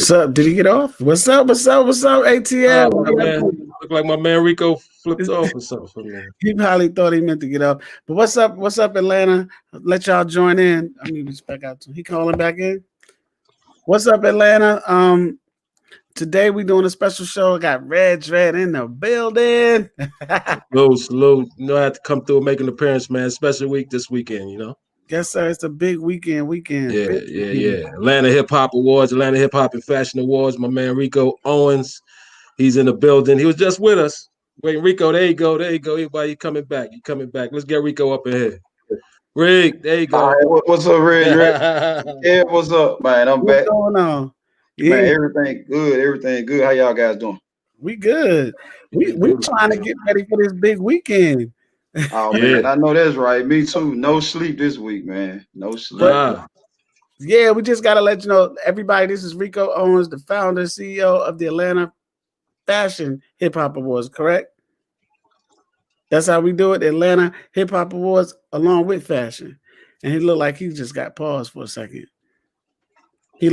What's up? Did he get off? What's up? What's up? What's up? ATL. Look like my man Rico flipped off or something, man. He probably thought he meant to get off. But what's up? What's up, Atlanta? Let y'all join in. I mean, back out to he calling back in. What's up, Atlanta? Today we doing a special show. I got Red Dread in the building. Salute. You know, I had to come through and make an appearance, man. Special week this weekend, you know. Yes, sir. It's a big weekend. Yeah. Atlanta Hip Hop Awards, Atlanta Hip Hop and Fashion Awards. My man Rico Owens, he's in the building. He was just with us. Wait, Rico, there you go. Everybody, you coming back. Let's get Rico up in here. Rick, there you go. All right, what's up, Red? Yeah, what's up, man? I'm back. What's going on? Yeah. Man, everything good. How y'all guys doing? We good. We trying to get ready for this big weekend. Oh man, I know that's right. Me too. No sleep this week, man. No sleep. Yeah, we just gotta let you know, everybody. This is Rico Owens, the founder, CEO of the Atlanta Fashion Hip Hop Awards. Correct? That's how we do it. The Atlanta Hip Hop Awards, along with fashion. And he looked like he just got paused for a second. I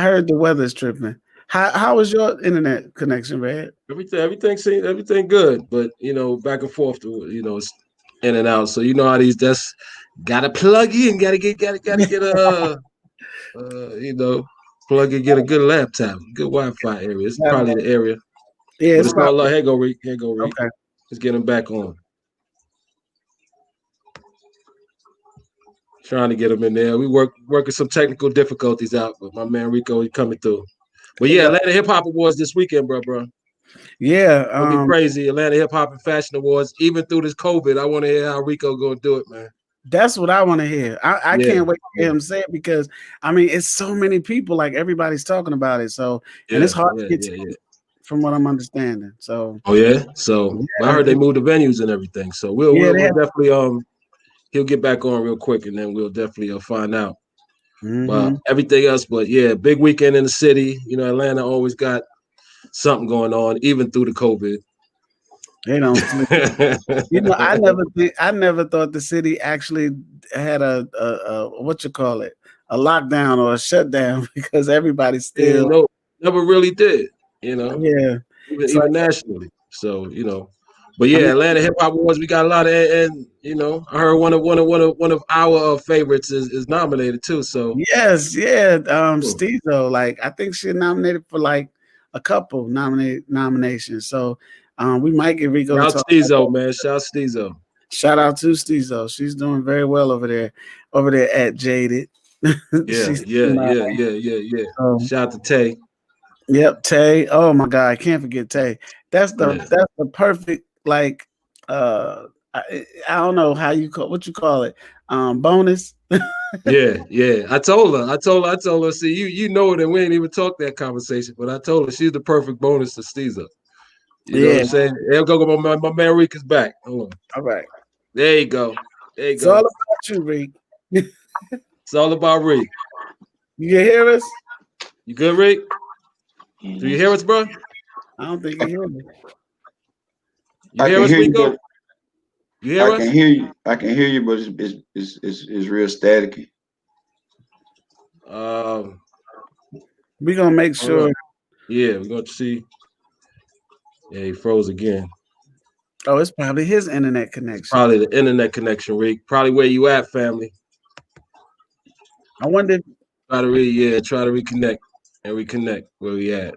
heard the weather's tripping. How was your internet connection, Red? Everything good, but you know, back and forth, you know, it's in and out. So you know how these desks gotta plug in, gotta get you know, plug in, get a good laptop, good Wi-Fi area. It's probably the area. Yeah, it's probably. Here go Rick. Okay. Let's get him back on. Trying to get him in there. We working some technical difficulties out, but my man Rico, he coming through. But yeah, Atlanta Hip Hop Awards this weekend, bro. Yeah, it'll be crazy. Atlanta Hip Hop and Fashion Awards. Even through this COVID, I want to hear how Rico gonna do it, man. That's what I want to hear. I can't wait to hear him say it because I mean it's so many people, like everybody's talking about it. So and it's hard to get to from what I'm understanding. So I heard they moved the venues and everything. So we'll definitely he'll get back on real quick and then we'll definitely find out. Everything else, but yeah, big weekend in the city. You know, Atlanta always got something going on, even through the COVID. They don't sleep. You know, I never thought the city actually had a what you call it, a lockdown or a shutdown because everybody's still never really did. You know, even nationally. So you know. But yeah, Atlanta Hip Hop Awards, we got a lot of, and you know, I heard one of our favorites is nominated too. So yes, Steezo, like I think she nominated for like a couple nominations. So we might get Rico. Shout out Steezo, man. Steezo. Shout out to Steezo. She's doing very well over there at Jaded. Yeah. Shout out to Tay. Yep, Tay. Oh my God, I can't forget Tay. That's the perfect. Like I don't know how what you call it, bonus. yeah. I told her. See, you know it, and we ain't even talked that conversation. But I told her she's the perfect bonus to Steezo. You know what I'm saying? There go my man Rick is back. Hold on. All right, there you go. It's all about you, Rick. It's all about Rick. You can hear us? You good, Rick? Do you hear us, bro? I don't think you hear me. You hear us, Rico? You hear us? I can hear you, but it's real staticky. We're gonna make sure. Yeah, we're gonna see. Yeah, he froze again. Oh, it's probably his internet connection. Probably the internet connection, Rick. Probably where you at, family. I wonder. Try to reconnect where we at.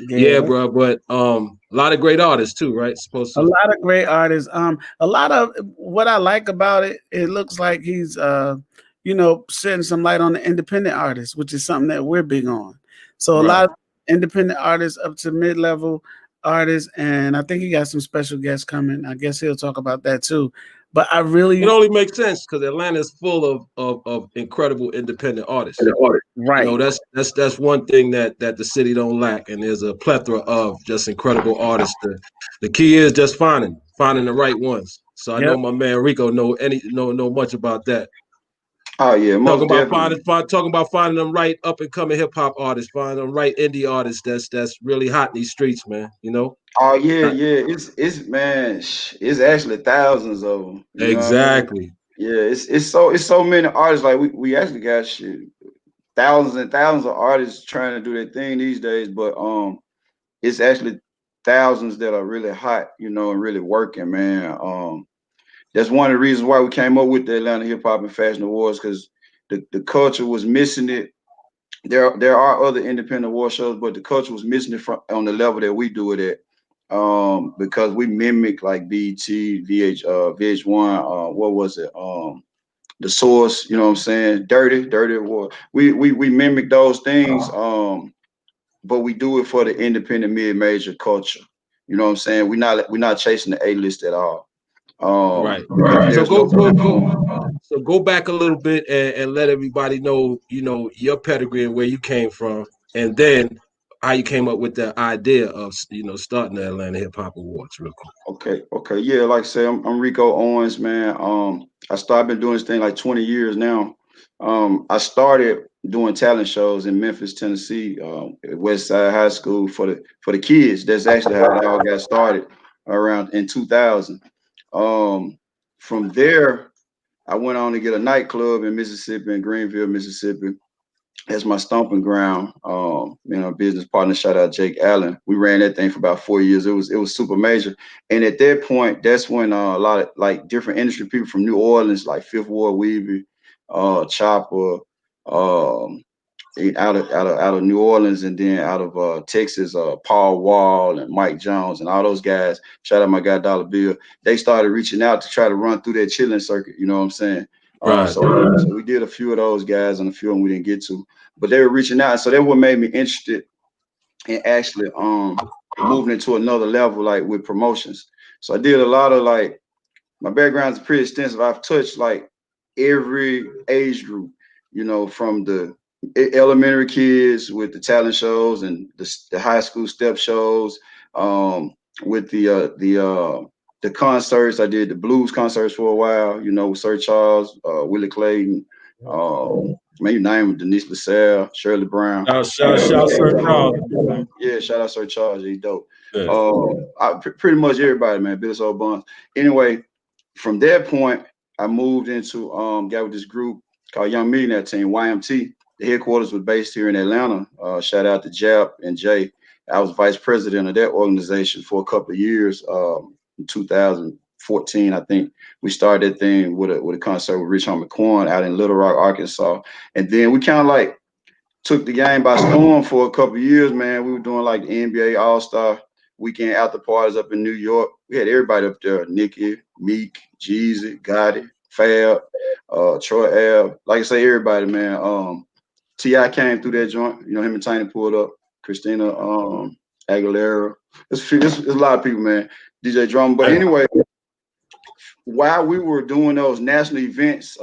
Yeah, bro, but a lot of great artists too, right? A lot of great artists. A lot of what I like about it, it looks like he's shedding some light on the independent artists, which is something that we're big on. So a lot of independent artists up to mid-level artists, and I think he got some special guests coming. I guess he'll talk about that too. But it only makes sense because Atlanta is full of incredible independent artists. Right. You know, that's one thing that the city don't lack, and there's a plethora of just incredible artists. The key is just finding the right ones. So I know my man Rico know much about that. Oh yeah, talking about finding them right up and coming hip hop artists, finding them right indie artists that's really hot in these streets, man. You know. Oh yeah. It's actually thousands of them. Exactly. Yeah, it's so many artists. Like we actually got thousands and thousands of artists trying to do their thing these days, but it's actually thousands that are really hot, you know, and really working, man. That's one of the reasons why we came up with the Atlanta Hip Hop and Fashion Awards, because the culture was missing it. There are other independent award shows, but the culture was missing it from on the level that we do it at. Because we mimic like BET, VH1, what was it? The Source, you know what I'm saying? Dirty Award. We mimic those things, but we do it for the independent mid-major culture. You know what I'm saying? We're not chasing the A-list at all. Right. So go back a little bit and let everybody know, you know, your pedigree and where you came from, and then how you came up with the idea of, you know, starting the Atlanta Hip Hop Awards real quick. Okay. Yeah, like I say, I'm Rico Owens, man. I've been doing this thing like 20 years now. I started doing talent shows in Memphis, Tennessee, at West Side High School for the kids. That's actually how it all got started around in 2000. From there, I went on to get a nightclub in Mississippi, in Greenville, Mississippi. That's my stomping ground. You know, business partner, shout out Jake Allen. We ran that thing for about 4 years. It was super major. And at that point, that's when a lot of like different industry people from New Orleans, like Fifth Ward Weavy, Chopper, out of New Orleans, and then out of Texas, Paul Wall and Mike Jones and all those guys. Shout out my guy Dollar Bill. They started reaching out to try to run through that chilling circuit. You know what I'm saying? So we did a few of those guys, and a few of them we didn't get to, but they were reaching out. So that what made me interested in actually moving into another level, like with promotions. So I did a lot of like, my background is pretty extensive. I've touched like every age group, you know, from the elementary kids with the talent shows and the high school step shows, with the concerts. I did the blues concerts for a while, you know, with Sir Charles, Willie Clayton, man, you name it, Denise LaSalle, Shirley Brown. Shout Sir Charles. Yeah, shout out Sir Charles. He's dope. Pretty much everybody, man. Billy Soul Buns. Anyway, from that point, I moved into got with this group called Young Millionaire Team, YMT. The headquarters was based here in Atlanta. Shout out to Jap and Jay. I was vice president of that organization for a couple of years. In 2014, I think we started that thing with a concert with Rich Homie Quan out in Little Rock, Arkansas. And then we kind of like took the game by storm for a couple of years, man. We were doing like the NBA All-Star weekend after parties up in New York. We had everybody up there: Nicki, Meek, Jeezy, Gotti, Fab, Troy Ave. Like I say, everybody, man. T.I. came through that joint. You know, him and Tiny pulled up. Christina Aguilera. It's a lot of people, man. DJ Drum. But anyway, while we were doing those national events,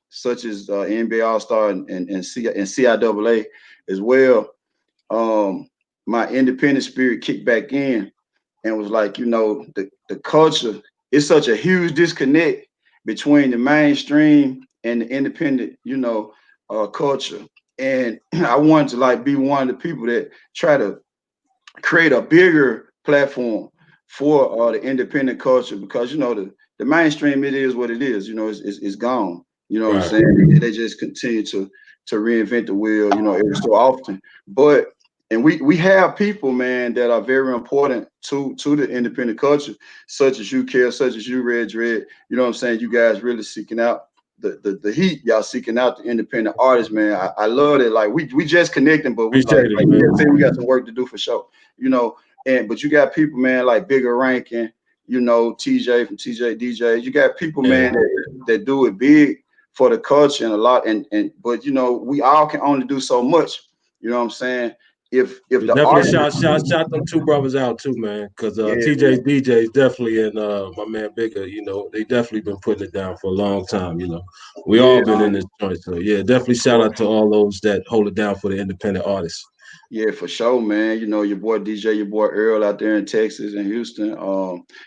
such as NBA All-Star and CIAA as well, my independent spirit kicked back in and was like, you know, the culture, it's such a huge disconnect between the mainstream and the independent, you know, culture. And I wanted to like be one of the people that try to create a bigger platform for the independent culture, because, you know, the mainstream, it is what it is, you know, it's gone. You know what I'm saying? And they just continue to reinvent the wheel, you know, every so often. But and we have people, man, that are very important to the independent culture, such as you, Care, such as you, Red Dread. You know what I'm saying? You guys really seeking out the heat. Y'all seeking out the independent artists, man. I love it. Like we just connecting, but we got some work to do for sure. You know, but you got people, man, like Bigger Rankin, you know, TJ from TJ DJ. You got people, man, that do it big for the culture and a lot. But you know, we all can only do so much. You know what I'm saying? If the definitely shout them two brothers out too, man, because TJ's DJ is definitely, and my man Bigger, you know, they definitely been putting it down for a long time. You know, we all been in this joint, so yeah, definitely shout out to all those that hold it down for the independent artists. Yeah, for sure, man. You know, your boy DJ, your boy Earl out there in Texas and Houston.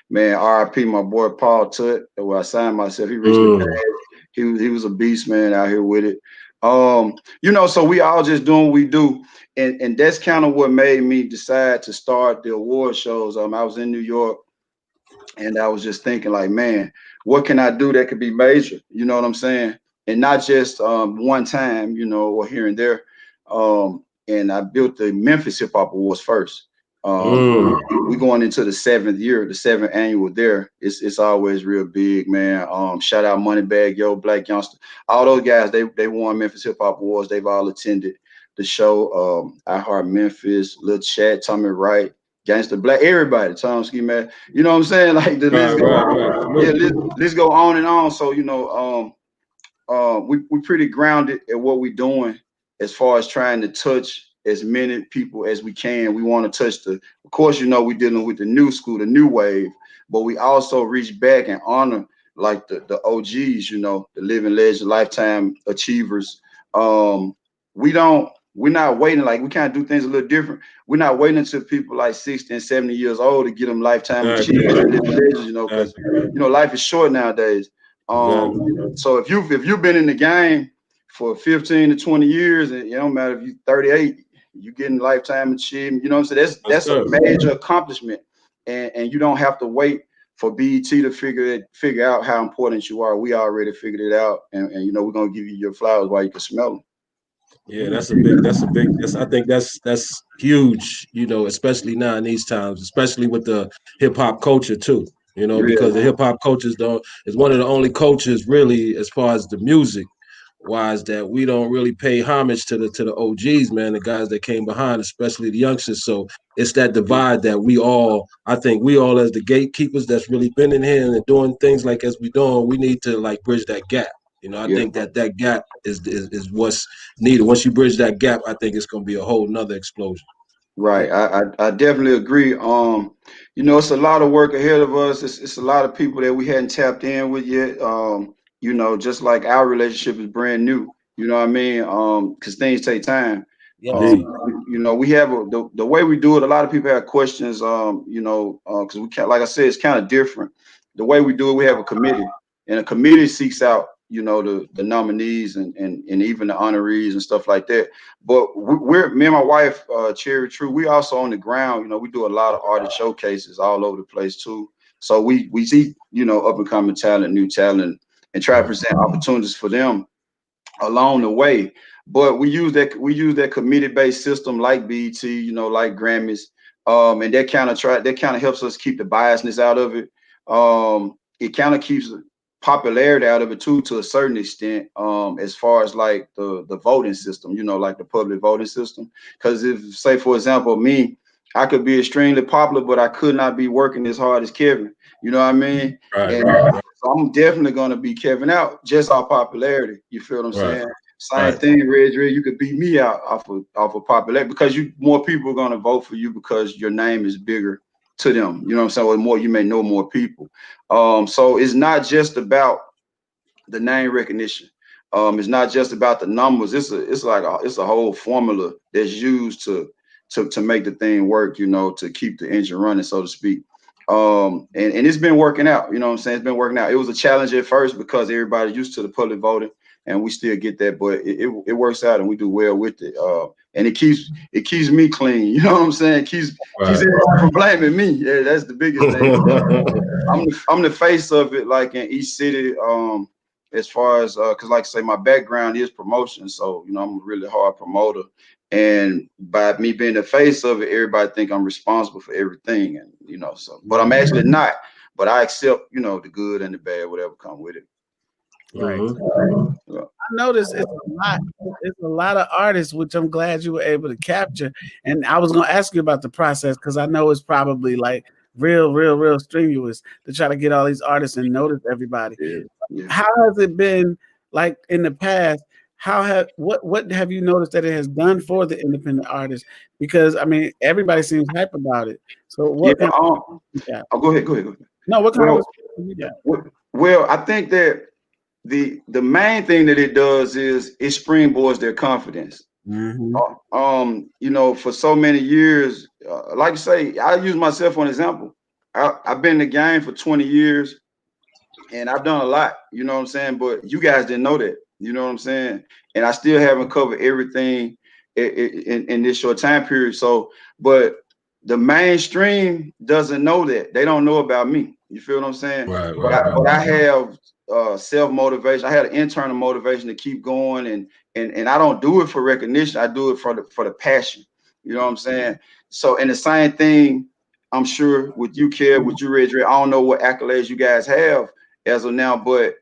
Man, RIP my boy Paul Tutt, where I signed myself. He recently passed. He was a beast, man, out here with it. You know, so we all just doing what we do. And that's kind of what made me decide to start the award shows. I was in New York and I was just thinking like, man, what can I do that could be major? You know what I'm saying? and not just one time, you know, or here and there. And I built the Memphis Hip Hop Awards first. We going into the 7th year, the 7th annual there. It's always real big, man. Shout out Moneybag Yo, Black Youngster. All those guys, they won Memphis Hip Hop Awards. They've all attended the show. I Heart Memphis, Lil Chat, Tommy Wright, Gangsta Black, everybody, Tom Ski Man. You know what I'm saying? Like the list go on. Yeah, let's go on and on. So, you know, we pretty grounded at what we're doing as far as trying to touch as many people as we can. We want to touch of course, you know, we're dealing with the new school, the new wave, but we also reach back and honor like the OGs, you know, the living legends, lifetime achievers. We're not waiting, like we can't do things a little different. We're not waiting until people like 60 and 70 years old to get them lifetime achievers and living legends, you know, because you know, life is short nowadays. So if you've been in the game for 15 to 20 years, and it don't matter if you're 38, you getting lifetime achievement. You know what I'm saying? That's a major accomplishment, and you don't have to wait for BET to figure out how important you are. We already figured it out, and you know, we're gonna give you your flowers while you can smell them. Yeah, that's a big. I think that's huge. You know, especially now in these times, especially with the hip hop culture too. You know, because the hip hop cultures is one of the only cultures really, as far as the music wise, that we don't really pay homage to the OGs, man, the guys that came behind, especially the youngsters. So it's that divide that I think we all as the gatekeepers that's really been in here and doing things like as we doing, we need to like bridge that gap. You know, I think that gap is what's needed. Once you bridge that gap, I think it's going to be a whole nother explosion. Right. I definitely agree. You know, it's a lot of work ahead of us. It's a lot of people that we hadn't tapped in with yet. You know, just like our relationship is brand new. You know what I mean? Because things take time. You know, we have the way we do it. A lot of people have questions. You know, because we can't, like I said, it's kind of different. The way we do it, we have a committee, and a committee seeks out, you know, the nominees and even the honorees and stuff like that. But me and my wife, Cherry True, we also on the ground. You know, we do a lot of artist showcases all over the place too. So we see, you know, up and coming talent, new talent, and try to present opportunities for them along the way. But we use that committee-based system like BET, you know, like Grammys, and that kind of helps us keep the biasness out of it. It kind of keeps popularity out of it too, to a certain extent, as far as like the voting system, you know, like the public voting system. Because if, say for example, me, I could be extremely popular, but I could not be working as hard as Kevin. You know what I mean? So I'm definitely gonna be Kevin out just off popularity. You feel what I'm saying? Same thing, Red. You could beat me out off of popularity, because more people are gonna vote for you because your name is bigger to them. You know what I'm saying? Or more, you may know more people. So it's not just about the name recognition. It's not just about the numbers. It's a whole formula that's used to make the thing work, you know, to keep the engine running, so to speak. And it's been working out, you know what I'm saying? It's been working out. It was a challenge at first because everybody's used to the public voting, and we still get that, but it works out and we do well with it. And it keeps me clean, you know what I'm saying? It keeps everyone from blaming me. Yeah, that's the biggest thing. I'm the face of it, like in each city. As far as because like I say, my background is promotion, so you know, I'm a really hard promoter, and by me being the face of it, everybody think I'm responsible for everything, and you know, so but I'm actually not. But I accept, you know, the good and the bad, whatever come with it. Right. I noticed it's a lot of artists, which I'm glad you were able to capture. And I was gonna ask you about the process, because I know it's probably like real strenuous to try to get all these artists and notice everybody. How has it been like in the past? What have you noticed that it has done for the independent artists? Because I mean, everybody seems hype about it. So what? Go ahead. No, what kind of you got? Well, I think that the main thing that it does is it springboards their confidence. You know, for so many years, like I say, I use myself for an example. I've been in the game for 20 years. And I've done a lot, you know what I'm saying? But you guys didn't know that, you know what I'm saying? And I still haven't covered everything in this short time period. So, but the mainstream doesn't know that. They don't know about me. You feel what I'm saying? But I have self-motivation. I had an internal motivation to keep going, and I don't do it for recognition. I do it for the passion. You know what I'm saying? So, and the same thing, I'm sure with you, Kev, with you, Reggie. I don't know what accolades you guys have as of now, but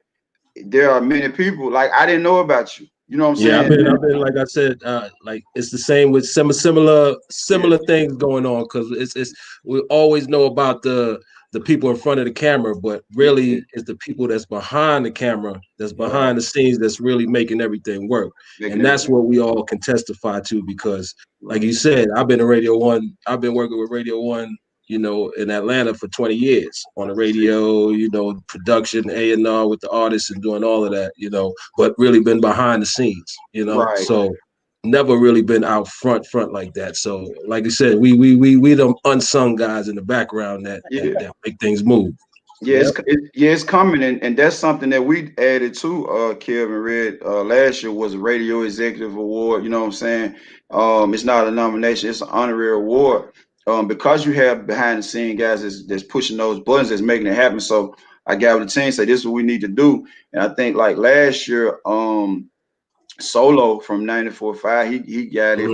there are many people like I didn't know about you. You know what I'm saying? I've been like I said, like it's the same with similar things going on, because it's we always know about the people in front of the camera, but really it's the people that's behind the camera, that's behind the scenes, that's really making everything work. And that's what we all can testify to, because like you said, I've been working with Radio One, you know, in Atlanta for 20 years on the radio, you know, production, A&R with the artists and doing all of that, you know, but really been behind the scenes, you know, so never really been out front like that. So like you said, we the unsung guys in the background that make things move. It's coming, and that's something that we added to Kevin Red last year was a Radio Executive Award. You know what I'm saying? It's not a nomination, it's an honorary award. Because you have behind the scene guys that's pushing those buttons, that's making it happen. So I got with the team, say this is what we need to do. And I think like last year, Solo from 94.5, he got it.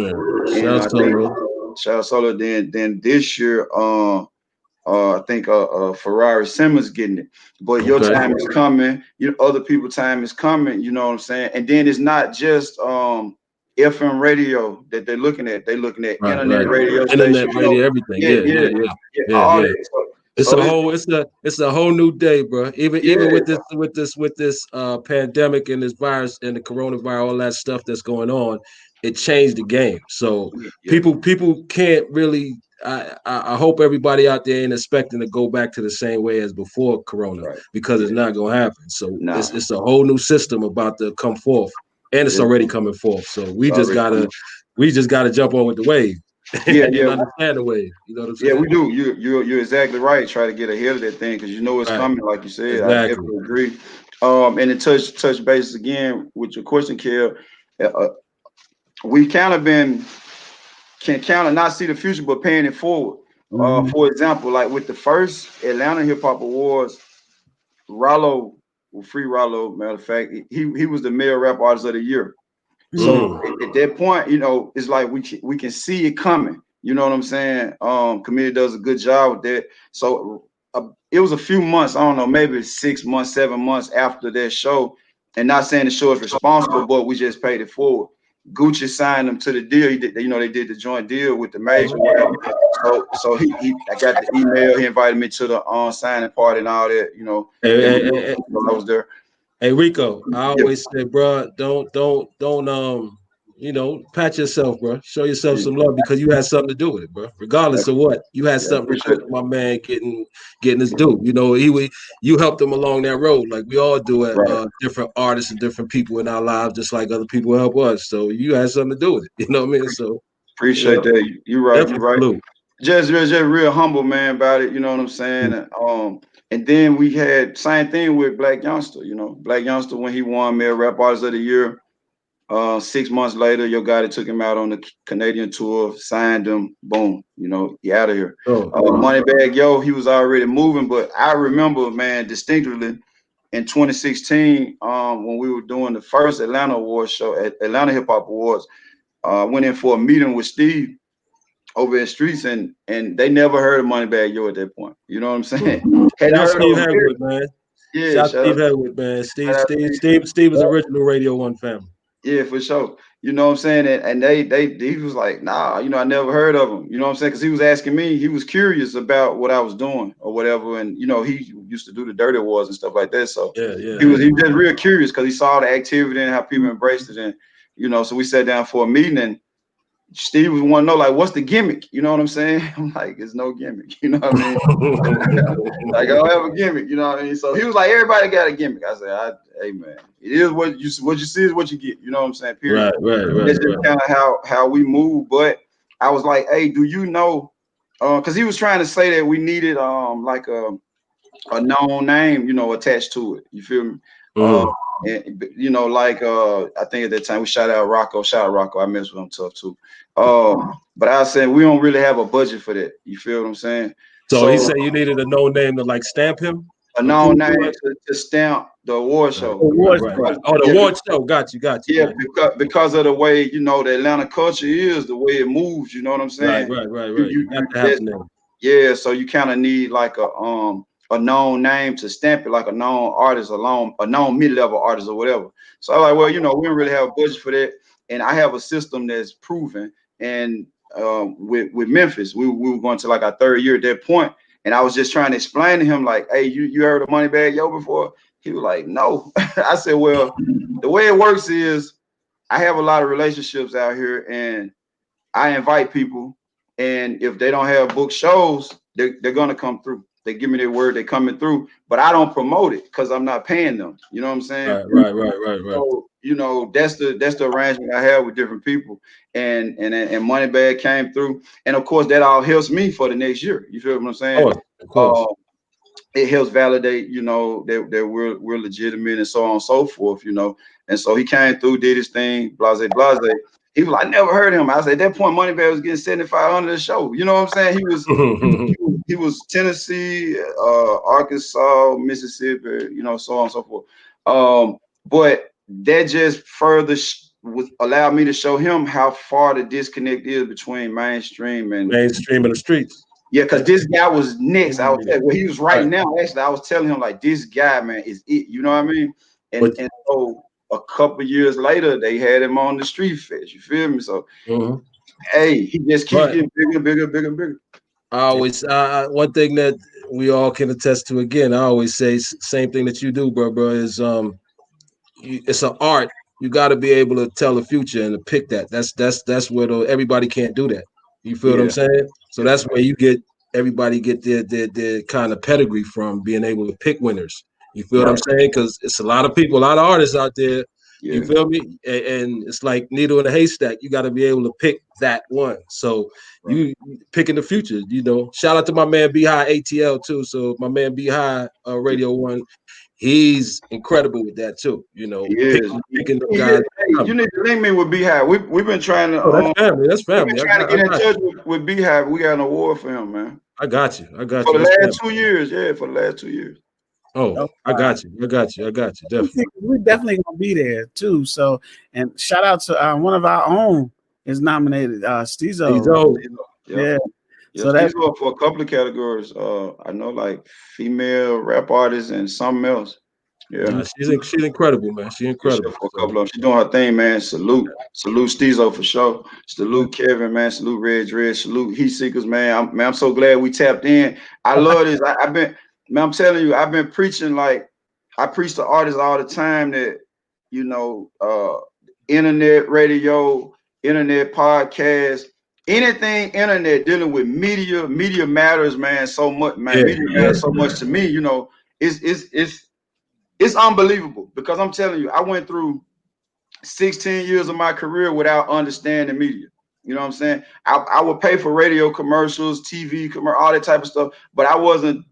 Shout out Solo. Shout out Solo. Then this year, I think Ferrari Simmons getting it. But your time is coming. You know, other people's time is coming. You know what I'm saying? And then it's not just FM radio that they're looking at. They're looking at internet radio stations, everything. Yeah. It's a whole new day, bro. Even with this pandemic and this virus and the coronavirus, all that stuff that's going on, it changed the game. So people can't really. I hope everybody out there ain't expecting to go back to the same way as before Corona, because it's not gonna happen. So it's a whole new system about to come forth. And it's already coming forth. So we just gotta jump on with the wave. Understand the wave. You know what I'm saying? Yeah, we do. You're exactly right. Try to get ahead of that thing, because you know it's coming, like you said. Exactly. I definitely agree. And to touch bases again with your question, Kel, we can kind of not see the future, but paying it forward. For example, like with the first Atlanta Hip Hop Awards, Free Rollo, matter of fact, he was the male rap artist of the year. So at that point, you know, it's like we can see it coming. You know what I'm saying? Committee does a good job with that. So it was a few months, I don't know, maybe 6 months, 7 months after that show. And not saying the show is responsible, but we just paid it forward. Gucci signed him to the deal. He did, you know, they did the joint deal with the major, whatever. So I got the email. He invited me to the signing party and all that. You know, I was there. Hey Rico, I always say, bro, don't you know, pat yourself, bro. Show yourself some love, because you had something to do with it, bro. Regardless of what, you had something to do with my man getting his due. You know, you helped him along that road, like we all do at different artists and different people in our lives, just like other people help us. So you had something to do with it. You know what I mean? So appreciate that. You're right. You're right. Just real humble, man, about it. You know what I'm saying? And then we had same thing with Black Youngster. You know, Black Youngster, when he won Male Rap Artist of the Year. 6 months later, your guy that took him out on the Canadian tour, signed him, boom, you know, he out of here. Moneybagg Yo, he was already moving, but I remember, man, distinctly in 2016, when we were doing the first Atlanta Awards show at Atlanta Hip Hop Awards, went in for a meeting with Steve over at Streets, and they never heard of Moneybagg Yo at that point. You know what I'm saying? Hadn't heard Steve Hedwood, man. Yeah, shout out Steve Hedwood, man. Steve is original Radio One family. Yeah, for sure. You know what I'm saying? And he was like, nah, you know, I never heard of him. You know what I'm saying? Because he was asking me, he was curious about what I was doing or whatever. And, you know, he used to do the Dirty Awards and stuff like that. So he was just real curious, because he saw the activity and how people embraced it. And, you know, so we sat down for a meeting, and Steve was want to know, like, what's the gimmick? You know what I'm saying? I'm like, it's no gimmick. You know what I mean? Like, I don't have a gimmick. You know what I mean? So he was like, everybody got a gimmick. I said, hey, man, it is what you see is what you get. You know what I'm saying? Period. Right. That's just kind of how we move. But I was like, hey, do you know? Because he was trying to say that we needed like a known name, you know, attached to it. You feel me? And, you know, like I think at that time we shout out Rocco. Shout out Rocco. I mess with him tough too. But I said we don't really have a budget for that. You feel what I'm saying? So he said you needed a known name to like stamp him. A known name to stamp The award show. Right. Oh, the award show. Got you. Yeah, because of the way, you know, the Atlanta culture is, the way it moves, you know what I'm saying? Right. You got to have name. Yeah, so you kind of need like a known name to stamp it, like a known artist, a known mid-level artist or whatever. So I'm like, well, you know, we don't really have a budget for that. And I have a system that's proven. And with Memphis, we were going to like our third year at that point. And I was just trying to explain to him, like, hey, you heard of Moneybag Yo before? He was like, no. I said, well, the way it works is I have a lot of relationships out here, and I invite people. And if they don't have book shows, they're going to come through. They give me their word, they're coming through. But I don't promote it because I'm not paying them. You know what I'm saying? Right. So, you know, that's the arrangement I have with different people. And Moneybag came through. And, of course, that all helps me for the next year. You feel what I'm saying? Of course. It helps validate, you know, that we're legitimate and so on and so forth, you know. And so he came through, did his thing, blase. He was like, I never heard of him. I said, at that point, Moneybag was getting 7,500 a show. You know what I'm saying? He was Tennessee, Arkansas, Mississippi, you know, so on and so forth. But that just further allowed me to show him how far the disconnect is between mainstream and the streets. Yeah, because this guy was next. I was where he was right now. Actually, I was telling him like, this guy, man, is it. You know what I mean? And so a couple of years later, they had him on the Street Fest. You feel me? So, hey, he just keeps getting bigger. I always one thing that we all can attest to. Again, I always say same thing that you do, bro. Is it's an art. You got to be able to tell the future and to pick that. That's where everybody can't do that. You feel what I'm saying? So that's where everybody get their kind of pedigree from, being able to pick winners. You feel what I'm saying? Because it's a lot of people, a lot of artists out there. Yeah. You feel me? And it's like needle in a haystack. You got to be able to pick that one. So you picking the future. You know, shout out to my man B High ATL too. So my man B High Radio One. He's incredible with that too, you know. Picking the guys. Hey, you need to link me with Beehive. We've been trying to. That's family. We've been trying to get in touch with Beehive. We got an award for him, man. I got you. For the last 2 years, for the last 2 years. Oh, I got you. Definitely. We're definitely gonna be there too. So, and shout out to one of our own is nominated, Steezo. Yeah. So that's for a couple of categories. I know like female rap artists and something else. Yeah, she's incredible, man. She's incredible. For a couple of them. She's doing her thing, man. Salute Steezo for sure. Salute Kevin, man. Salute Red Dread. Salute HEATSEEKERS, man. I'm so glad we tapped in. I love this. I'm telling you, I've been preaching, like I preach to artists all the time that, you know, internet radio, internet podcast, anything internet dealing with media matters, man, so much, man. Media matters so much to me, you know. It's unbelievable, because I'm telling you, I went through 16 years of my career without understanding media. You know what I'm saying? I would pay for radio commercials, TV all that type of stuff, but I wasn't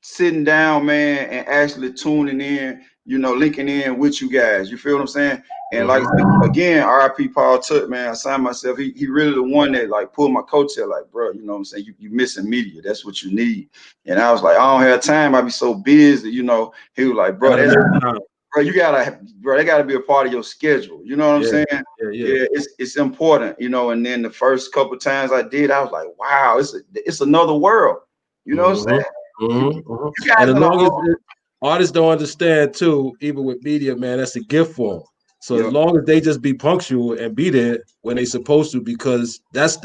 sitting down, man, and actually tuning in, you know, linking in with you guys. You feel what I'm saying? And like again, RIP Paul Tuck, man, I signed myself. He really the one that like pulled my coattail, like, bro, you know what I'm saying? You missing media. That's what you need. And I was like, I don't have time. I be so busy, you know. He was like, bro, they gotta be a part of your schedule. You know what I'm saying? Yeah, it's important, you know. And then the first couple of times I did, I was like, wow, it's another world. You know what I'm saying? And as long as artists don't understand too, even with media, man, that's a gift for them. So as long as they just be punctual and be there when they supposed to, because that's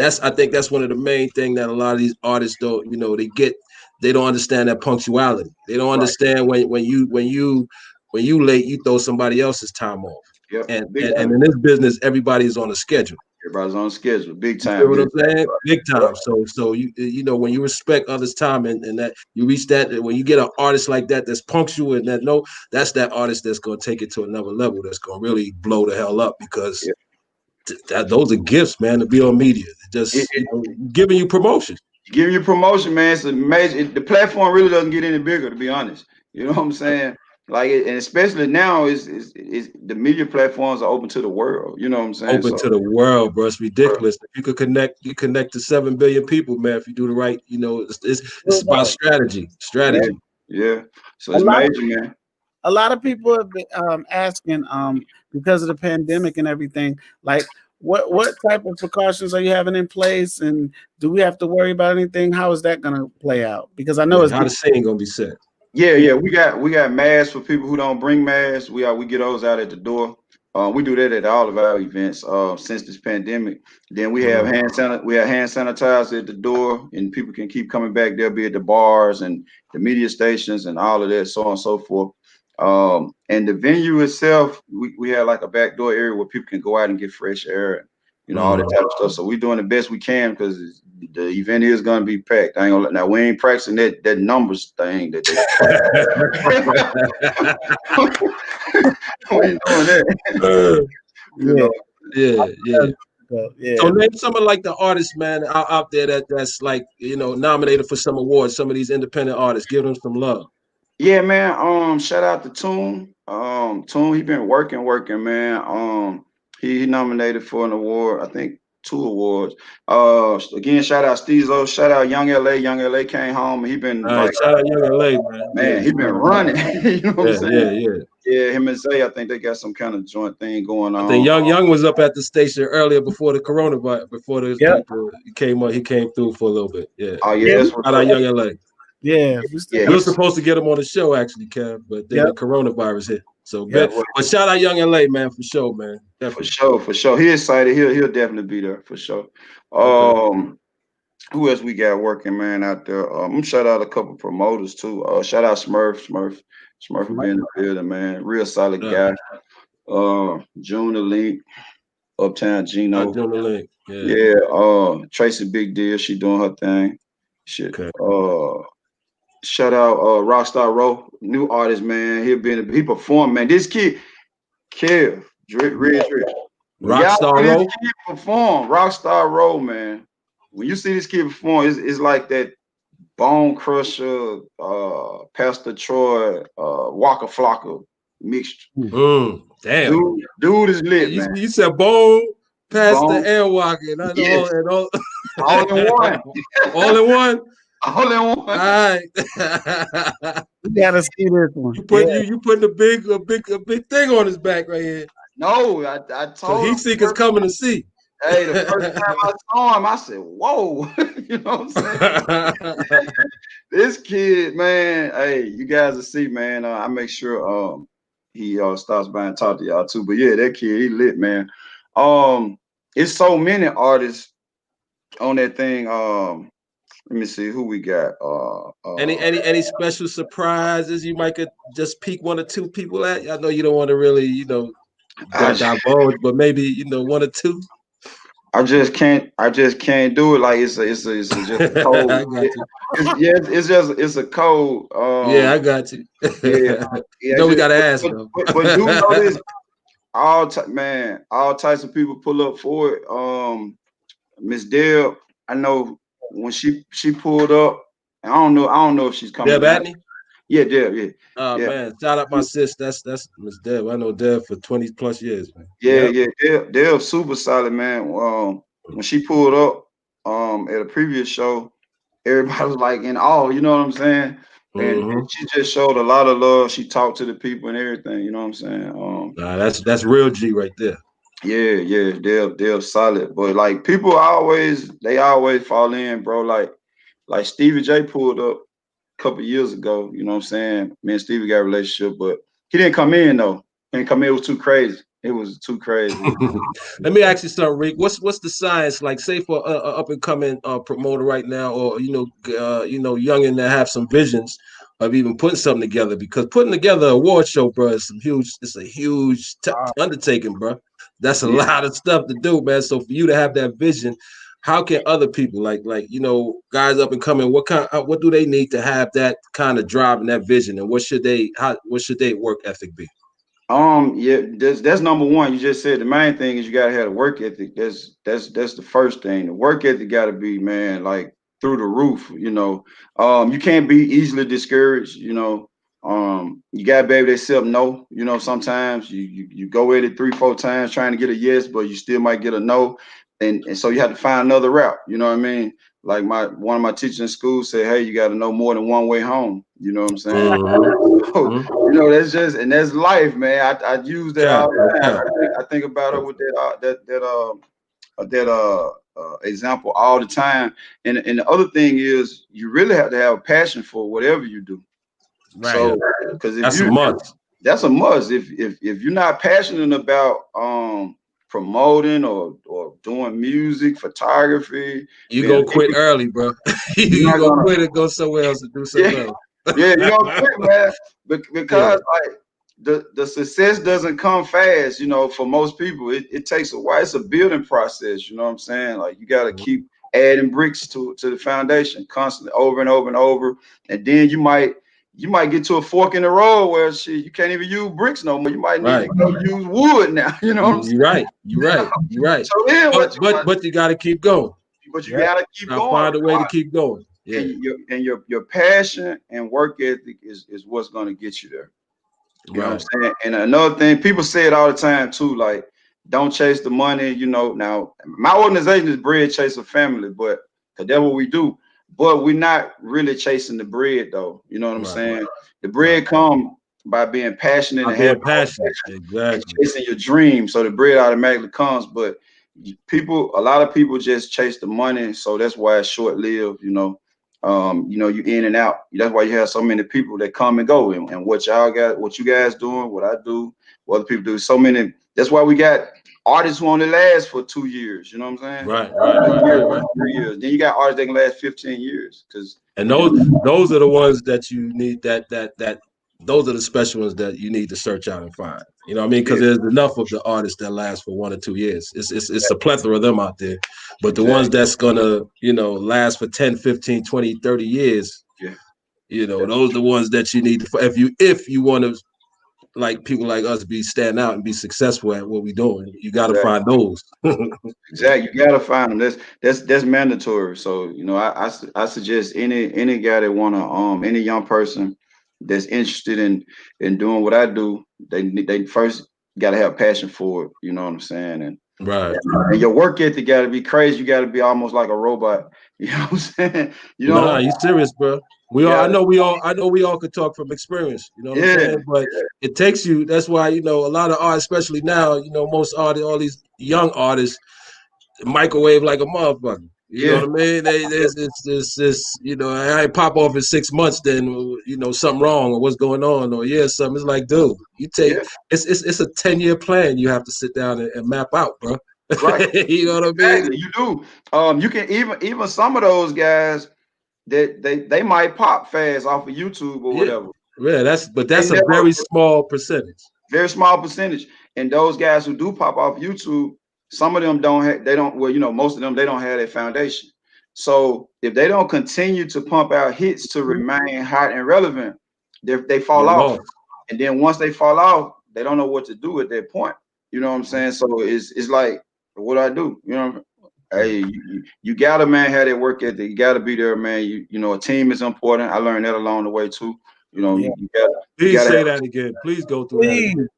I think that's one of the main thing that a lot of these artists don't, you know, they don't understand that punctuality. They don't understand when you late, you throw somebody else's time off. And in this business, everybody's on a schedule. Everybody's on schedule, big time. You know what I'm saying? Big time. So you know, when you respect others' time and that you reach that, when you get an artist like that that's punctual and that's that artist that's gonna take it to another level, that's gonna really blow the hell up, because those are gifts, man, to be on media. Just giving you promotion. Giving you promotion, man. It's amazing. The platform really doesn't get any bigger, to be honest. You know what I'm saying? Like, and especially now, is the media platforms are open to the world. You know what I'm saying? Open to the world, bro. It's ridiculous. If you could connect to 7 billion people, man. If you do the right, you know, it's about strategy. Yeah. So it's major, man. a lot of people have been asking because of the pandemic and everything, like what type of precautions are you having in place, and do we have to worry about anything? How is that going to play out? Because I know it's how the scene going to be set. Yeah, we got masks for people who don't bring masks. We get those out at the door. We do that at all of our events since this pandemic. Then we have hand sanitizer at the door, and people can keep coming back. They'll be at the bars and the media stations and all of that, so on and so forth. And the venue itself, we have like a back door area where people can go out and get fresh air, and all that type of stuff. So we're doing the best we can because the event is going to be packed. I ain't gonna, now we ain't practicing that numbers thing that we ain't doing that. Yeah. So name some of like the artists, man, out there that's like, nominated for some awards. Some of these independent artists, give them some love. Yeah, man. Shout out to Toon. Toon, he been working, man. He nominated for an award, I think 2 awards. Again, shout out Steezo, shout out Young LA. Young LA came home and he been shout out Young LA, man. He been running. You know what I'm saying? Yeah. Him and Zay, I think they got some kind of joint thing going on. I think Young was up at the station earlier before the coronavirus, before the people came up. He came through for a little bit. Yeah. Oh yeah, that's shout out Young LA. Yeah, we were supposed to get him on the show actually, Kev, but then the coronavirus hit. So, but shout out Young LA, man, for sure, man. Definitely. For sure. He excited. He'll definitely be there for sure. Who else we got working, man, out there? I'm gonna shout out a couple promoters too. Shout out Smurf for being in the building, man. Real solid guy. June the Link, Uptown Gino. June the Link. Yeah. Tracy Big Deal. She doing her thing. Shit. Okay. Shout out Rockstar Row, new artist, man. He performed, man. This kid, Kev, Rich. Rockstar Row. This kid perform, Rockstar Row, man. When you see this kid perform, it's like that Bone Crusher, Pastor Troy, Waka Flocka mixture. Damn. Dude is lit, man. You said Bone, Pastor, and Waka, and all in one. All in one. All in one. All right. You gotta see this one. You putting a big thing on his back right here. No, I told so HEATSEEKERS coming to see. Hey, the first time I saw him, I said, "Whoa!" You know what I'm saying? This kid, man. Hey, you guys will see, man. I make sure he stops by and talk to y'all too. But yeah, that kid, he lit, man. It's so many artists on that thing. Let me see who we got. Any special surprises you might could just peek 1 or 2 people at? I know you don't want to really, divulge, but maybe 1 or 2. I just can't do it. Like it's just a code. It's a code. Yeah, I got you. We gotta ask though. But do know this. All types of people pull up for it. Miss Deb, I know. When she pulled up, I don't know if she's coming. Deb Atney? Yeah, Deb, yeah. Oh man, shout out my sis. That's Miss Deb. I know Deb for 20 plus years, man. Yeah. Deb super solid, man. When she pulled up at a previous show, everybody was like in awe, you know what I'm saying? And she just showed a lot of love. She talked to the people and everything, you know what I'm saying? That's real G right there. Yeah, they're solid. But like people always fall in, bro. Like Stevie J pulled up a couple years ago, you know what I'm saying? Me and Stevie got a relationship, but he didn't come in though. He didn't come in, it was too crazy. It was too crazy. Let me ask you something, Rick. What's the science like? Say for a up and coming promoter right now, or youngin that have some visions of even putting something together. Because putting together a award show, bro, is a huge undertaking, bro. That's a lot of stuff to do, man. So for you to have that vision, how can other people like guys up and coming? What do they need to have that kind of drive and that vision? And what should they work ethic be? That's number one. You just said the main thing is you gotta have a work ethic. That's the first thing. The work ethic gotta be, man, like through the roof. You can't be easily discouraged. You gotta be able to accept no. Sometimes you go at it 3-4 times trying to get a yes, but you still might get a no, and so you have to find another route. You know what I mean? like one of my teachers in school said, hey, you got to know more than one way home. You know what I'm saying? You know, that's just, and that's life, man. I use that all the time. I think about it with that example all the time. And the other thing is, you really have to have a passion for whatever you do. Right. So, because if that's a must. That's a must. If you're not passionate about promoting or doing music, photography, you gonna quit early, bro. You gonna quit and go somewhere else and do something else. Yeah, you gonna quit, man. Because like the success doesn't come fast, you know. For most people, it takes a while. It's a building process, you know what I'm saying? Like you gotta keep adding bricks to the foundation constantly, over and over and over, and then you might get to a fork in the road where shit, you can't even use bricks no more. You might need to go use wood now. You know what I'm saying? You're right. So then, but you got to keep going. But you got to keep going. Find a way to keep going. Yeah. And your passion and work ethic is what's going to get you there. You know what I'm saying? And another thing, people say it all the time too, like, don't chase the money. You know, now my organization is Bread Chaser Family, but that's what we do. But we're not really chasing the bread, though. You know what I'm saying? The bread come by being passionate and having passion, and chasing your dream. So the bread automatically comes. But a lot of people just chase the money, so that's why it's short lived. You know, you in and out. That's why you have so many people that come and go. And what y'all got, what you guys doing, what I do, what other people do. So many. That's why we got artists who only last for 2 years, you know what I'm saying? Right. 3 years. Then you got artists that can last 15 years. And those are the ones that you need. Those are the special ones that you need to search out and find. You know what I mean? Because there's enough of the artists that last for 1 or 2 years. It's a plethora of them out there. But the ones that's gonna, last for 10, 15, 20, 30 years, those are the ones that you need to, if you want to, like people like us, stand out and be successful at what we're doing. You got to find those. Exactly, you got to find them. That's mandatory. So I suggest any guy that wanna any young person that's interested in doing what I do, they first got to have passion for it. You know what I'm saying? And your work ethic got to be crazy. You got to be almost like a robot. You know what I'm saying? You serious, bro? I know we all could talk from experience, you know what I'm saying? But it takes you, that's why, a lot of artists, especially now, most artists, all these young artists, microwave like a motherfucker. You know what I mean? I pop off in 6 months, then, something wrong or what's going on, or something. It's like, dude, you take, it's a 10-year plan you have to sit down and map out, bro. Right. You know what I mean? You do. You can even some of those guys, they might pop fast off of YouTube or whatever. Yeah, that's a very small percentage. Very small percentage. And those guys who do pop off YouTube, some of them most of them, they don't have that foundation. So if they don't continue to pump out hits to remain hot and relevant, they fall off. And then once they fall off, they don't know what to do at that point. You know what I'm saying? So it's like, what do I do? You know, hey, you gotta, man, have that work ethic. You gotta be there, man. A team is important. I learned that along the way too. You gotta. Please say that again. Please go through that.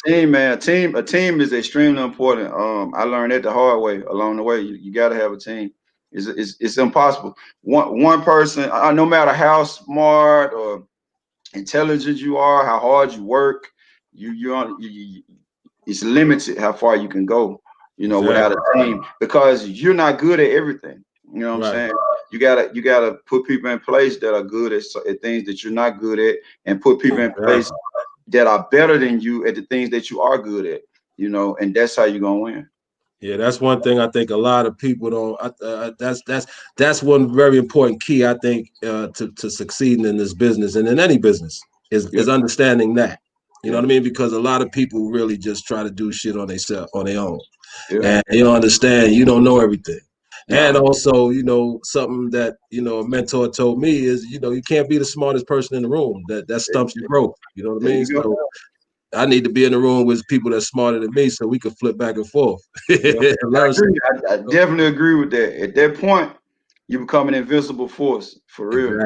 Team, man. A team is extremely important. I learned that the hard way along the way. You gotta have a team. It's impossible. One person, no matter how smart or intelligent you are, how hard you work, it's limited how far you can go, without a team, because you're not good at everything. You know what I'm saying? You gotta put people in place that are good at things that you're not good at, and put people in place that are better than you at the things that you are good at. And that's how you're gonna win. Yeah, that's one thing I think a lot of people don't. That's one very important key, I think, to succeeding in this business and in any business is understanding that. You know what I mean? Because a lot of people really just try to do shit on their own, and you don't understand. You don't know everything. And also, something that, a mentor told me is, you can't be the smartest person in the room. That stumps your growth. You know what I mean? So I need to be in the room with people that's smarter than me so we can flip back and forth. I definitely agree with that. At that point, you become an invincible force, for real.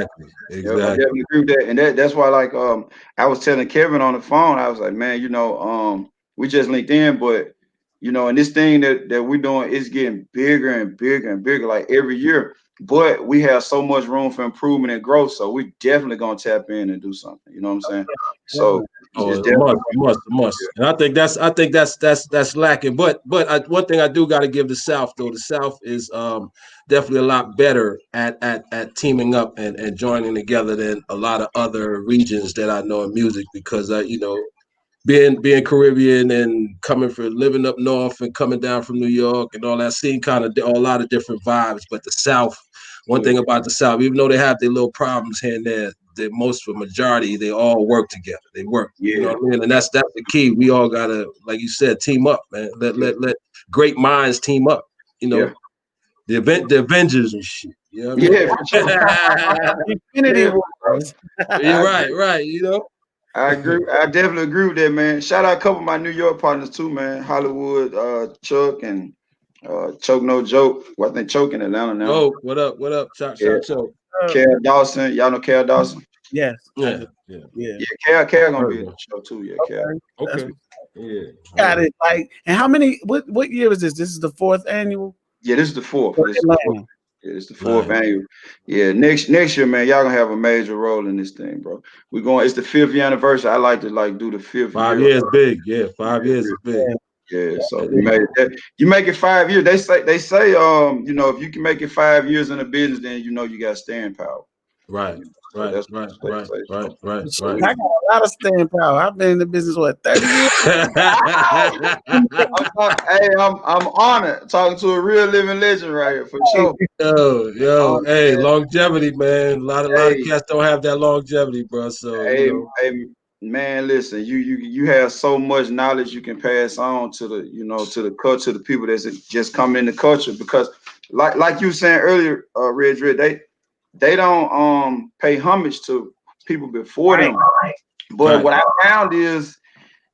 Exactly. I definitely agree with that. And that's why, like, I was telling Kevin on the phone, I was like, man, we just linked in, but you know, and this thing that we're doing is getting bigger and bigger and bigger, like every year. But we have so much room for improvement and growth, so we definitely gonna tap in and do something. You know what I'm saying? So it's a must. And I think that's lacking. But one thing I do got to give the South though. The South is definitely a lot better at teaming up and joining together than a lot of other regions that I know in music, because you know, being Caribbean and living up north and coming down from New York and all that, seeing kind of a lot of different vibes. But the South, one thing about the South, even though they have their little problems here and there, majority, they all work together. They work. You know what I mean? And that's the key. We all gotta, like you said, team up, man. Let great minds team up. You know, the Avengers and shit. You know what I mean? Infinity Wars. You're right. You know. I agree. I definitely agree with that, man. Shout out a couple of my New York partners too, man. Hollywood, Chuck and Choke No Joke. Well, I think Choke in Atlanta now. Oh, what up? Shout Choke. Cal Dawson. Y'all know Cal Dawson? Yes. Yeah. Cal gonna be in the show too. Yeah, Cal. Okay. Yeah. Got it. Like, and how many? What year is this? This is the 4th annual. Yeah, this is the 4th. It's the 4th annual. Yeah, next year, man, y'all gonna have a major role in this thing, bro. It's the 5th year anniversary. I like to do the 5th. 5 years big. Yeah, 5 years is big. Yeah, so you make it 5 years. They say you know, if you can make it 5 years in a business, then you know you got staying power. Right. Right. I got a lot of staying power. I've been in the business 30 years. I'm honored talking to a real living legend right here for sure. Yo, hey, longevity, man. A lot of cats don't have that longevity, bro. So man, listen, you have so much knowledge you can pass on to the culture, the people that's just coming in the culture, because like you were saying earlier, Red, they don't pay homage to people before them. But what I found is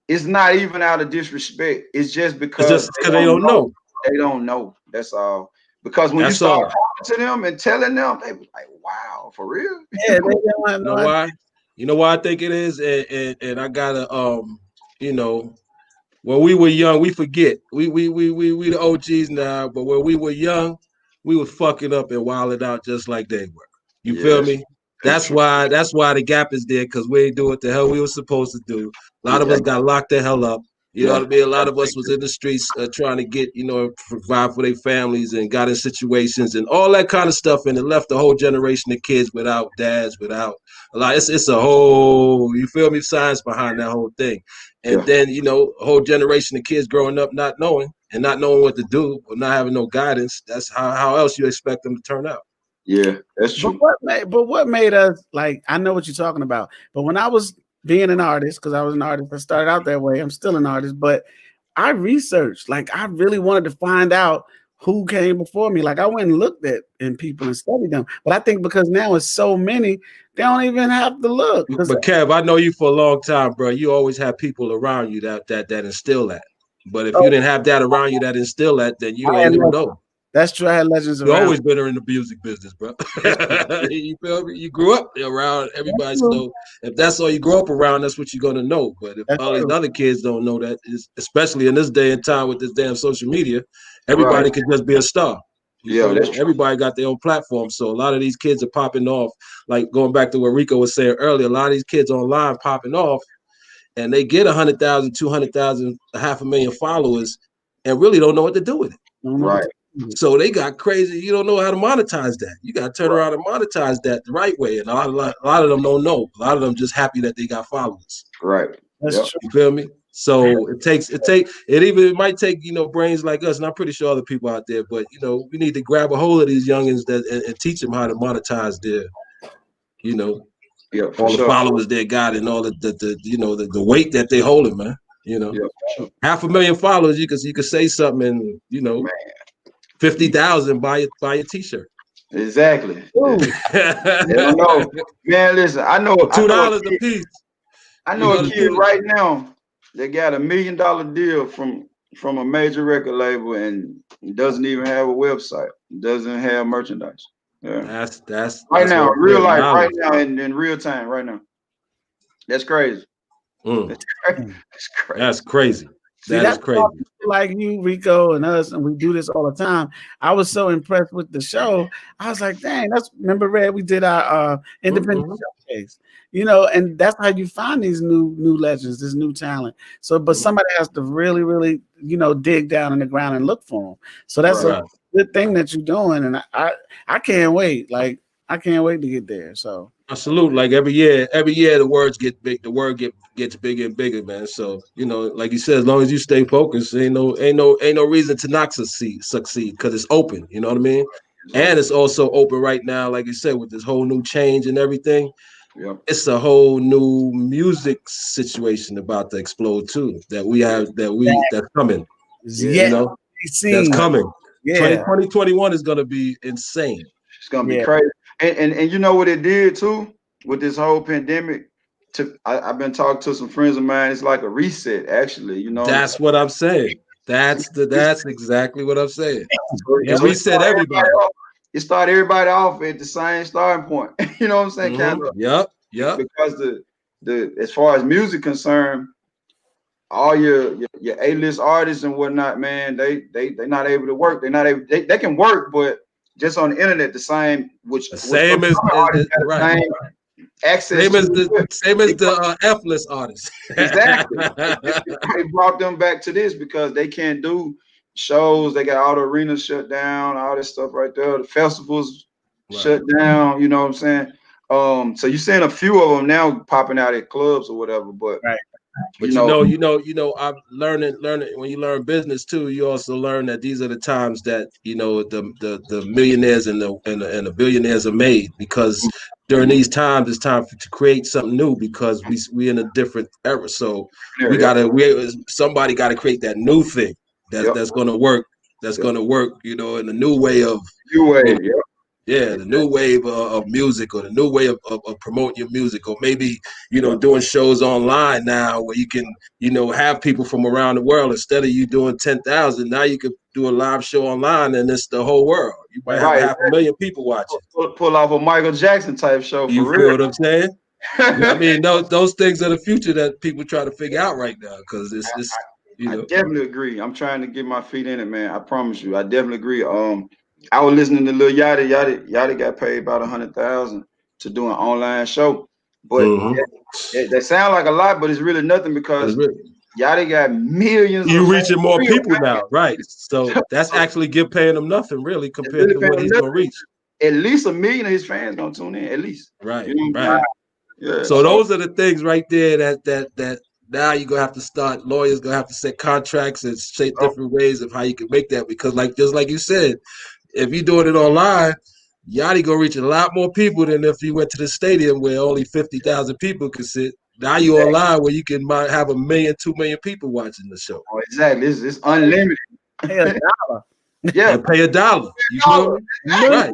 it's not even out of disrespect. It's just because they don't know. They don't know. That's all. Because when you start talking to them and telling them, they be like, "Wow, for real?" Yeah, you know why? You know why I think it is, and I gotta you know, when we were young, we forget. We the OGs now, but when we were young, we were fucking up and wilding out just like they were. You feel me? That's why the gap is there, because we ain't doing what the hell we were supposed to do. A lot of us got locked the hell up. You know what I mean? A lot of us was in the streets trying to get, provide for their families, and got in situations and all that kind of stuff, and it left a whole generation of kids without dads, without a lot. It's a whole, you feel me, science behind that whole thing. And then, a whole generation of kids growing up not knowing what to do, or not having no guidance. That's how else you expect them to turn out. Yeah, that's true. But what made us, like, I know what you're talking about, but when I was being an artist, because I was an artist, I started out that way. I'm still an artist, but I researched, like, I really wanted to find out who came before me. Like, I went and looked at people and studied them. But I think because now it's so many, they don't even have to look. But Kev, I know you for a long time, bro. You always have people around you that instill that. But if you didn't have that around you that instill that, then you ain't even know. That's true. I had legends around. You always been in the music business, bro. You feel me? You grew up around everybody. So if that's all you grew up around, that's what you're gonna know. But if all these other kids don't know that, especially in this day and time with this damn social media, everybody could just be a star. Everybody got their own platform. So a lot of these kids are popping off. Like, going back to what Rico was saying earlier, a lot of these kids online popping off, and they get 100,000, 200,000, 500,000 followers, and really don't know what to do with it. Right. So they got crazy. You don't know how to monetize that. You got to turn around and monetize that the right way. And a lot of them don't know. A lot of them just happy that they got followers. Right. That's true. You feel me? So it might take, brains like us, and I'm pretty sure other people out there, but we need to grab a hold of these youngins and teach them how to monetize their, all the followers they got, and all the weight that they holding, man. 500,000 followers, you could say something, and 50,000 buy a t-shirt. Exactly. No, man, listen, I know $2 a piece. I know a kid right now that got $1 million deal from a major record label and doesn't even have a website, doesn't have merchandise. Yeah. That's right now, real life, right now, in real time, right now. That's crazy. That's crazy. That's crazy. That is crazy. like you, Rico, and us, and we do this all the time. I was so impressed with the show. I was like, dang, remember, Red, we did our independent showcase, and that's how you find these new legends, this new talent. So, but somebody has to really, really, dig down in the ground and look for them. So that's a good thing that you're doing, and I can't wait. Like, I can't wait to get there. So. Absolutely. Like every year the words get big, the word gets bigger and bigger, man. So, like you said, as long as you stay focused, ain't no reason to not succeed because it's open, you know what I mean? And it's also open right now, like you said, with this whole new change and everything. Yep. It's a whole new music situation about to explode too. That's coming. Yeah, that's coming. Yeah. 2021 is gonna be insane. It's gonna be crazy. And you know what it did too with this whole pandemic? I've been talking to some friends of mine. It's like a reset, actually. That's what I'm saying. That's exactly what I'm saying. It reset everybody. It started everybody off at the same starting point. You know what I'm saying? Kind of. Yep. Because the as far as music concerned, all your A-list artists and whatnot, man, they're not able to work. They're not able. They can work, but just on the internet, the same. Same as right. Access same as the F-list artists. Exactly. They brought them back to this because they can't do shows. They got all the arenas shut down, all this stuff right there. The festivals shut down. You know what I'm saying? So you're seeing a few of them now popping out at clubs or whatever. But But I'm learning when you learn business too, you also learn that these are the times that the millionaires and the billionaires are made, because during these times it's time to create something new, because we in a different era. So somebody gotta create that new thing that's gonna work. That's gonna work, in a new way of the new wave of music, or the new way of promoting your music, or maybe doing shows online now where you can have people from around the world. Instead of you doing 10,000, now you could do a live show online and it's the whole world. You might have 500,000 people watching. Pull off a Michael Jackson type show. You feel what I'm saying? I mean, those things are the future that people try to figure out right now, because it's I definitely agree. I'm trying to get my feet in it, man. I promise you. I definitely agree. I was listening to Lil Yachty. Yachty got paid about $100,000 to do an online show, but that sound like a lot, but it's really nothing, because Yachty got millions. You reaching more people now, right? So that's actually paying them nothing really compared to what he's gonna reach. At least 1 million of his fans gonna tune in, at least. Right, right. Yeah. So those are the things right there that now you're gonna have to start. Lawyers gonna have to set contracts and say different ways of how you can make that, because just like you said, if you're doing it online, Yachty gonna reach a lot more people than if you went to the stadium where only 50,000 people can sit. Now you're online where you can have 1 million, 2 million people watching the show. Oh, exactly. It's unlimited. Pay $1. Yeah, and pay $1. You feel me? Right.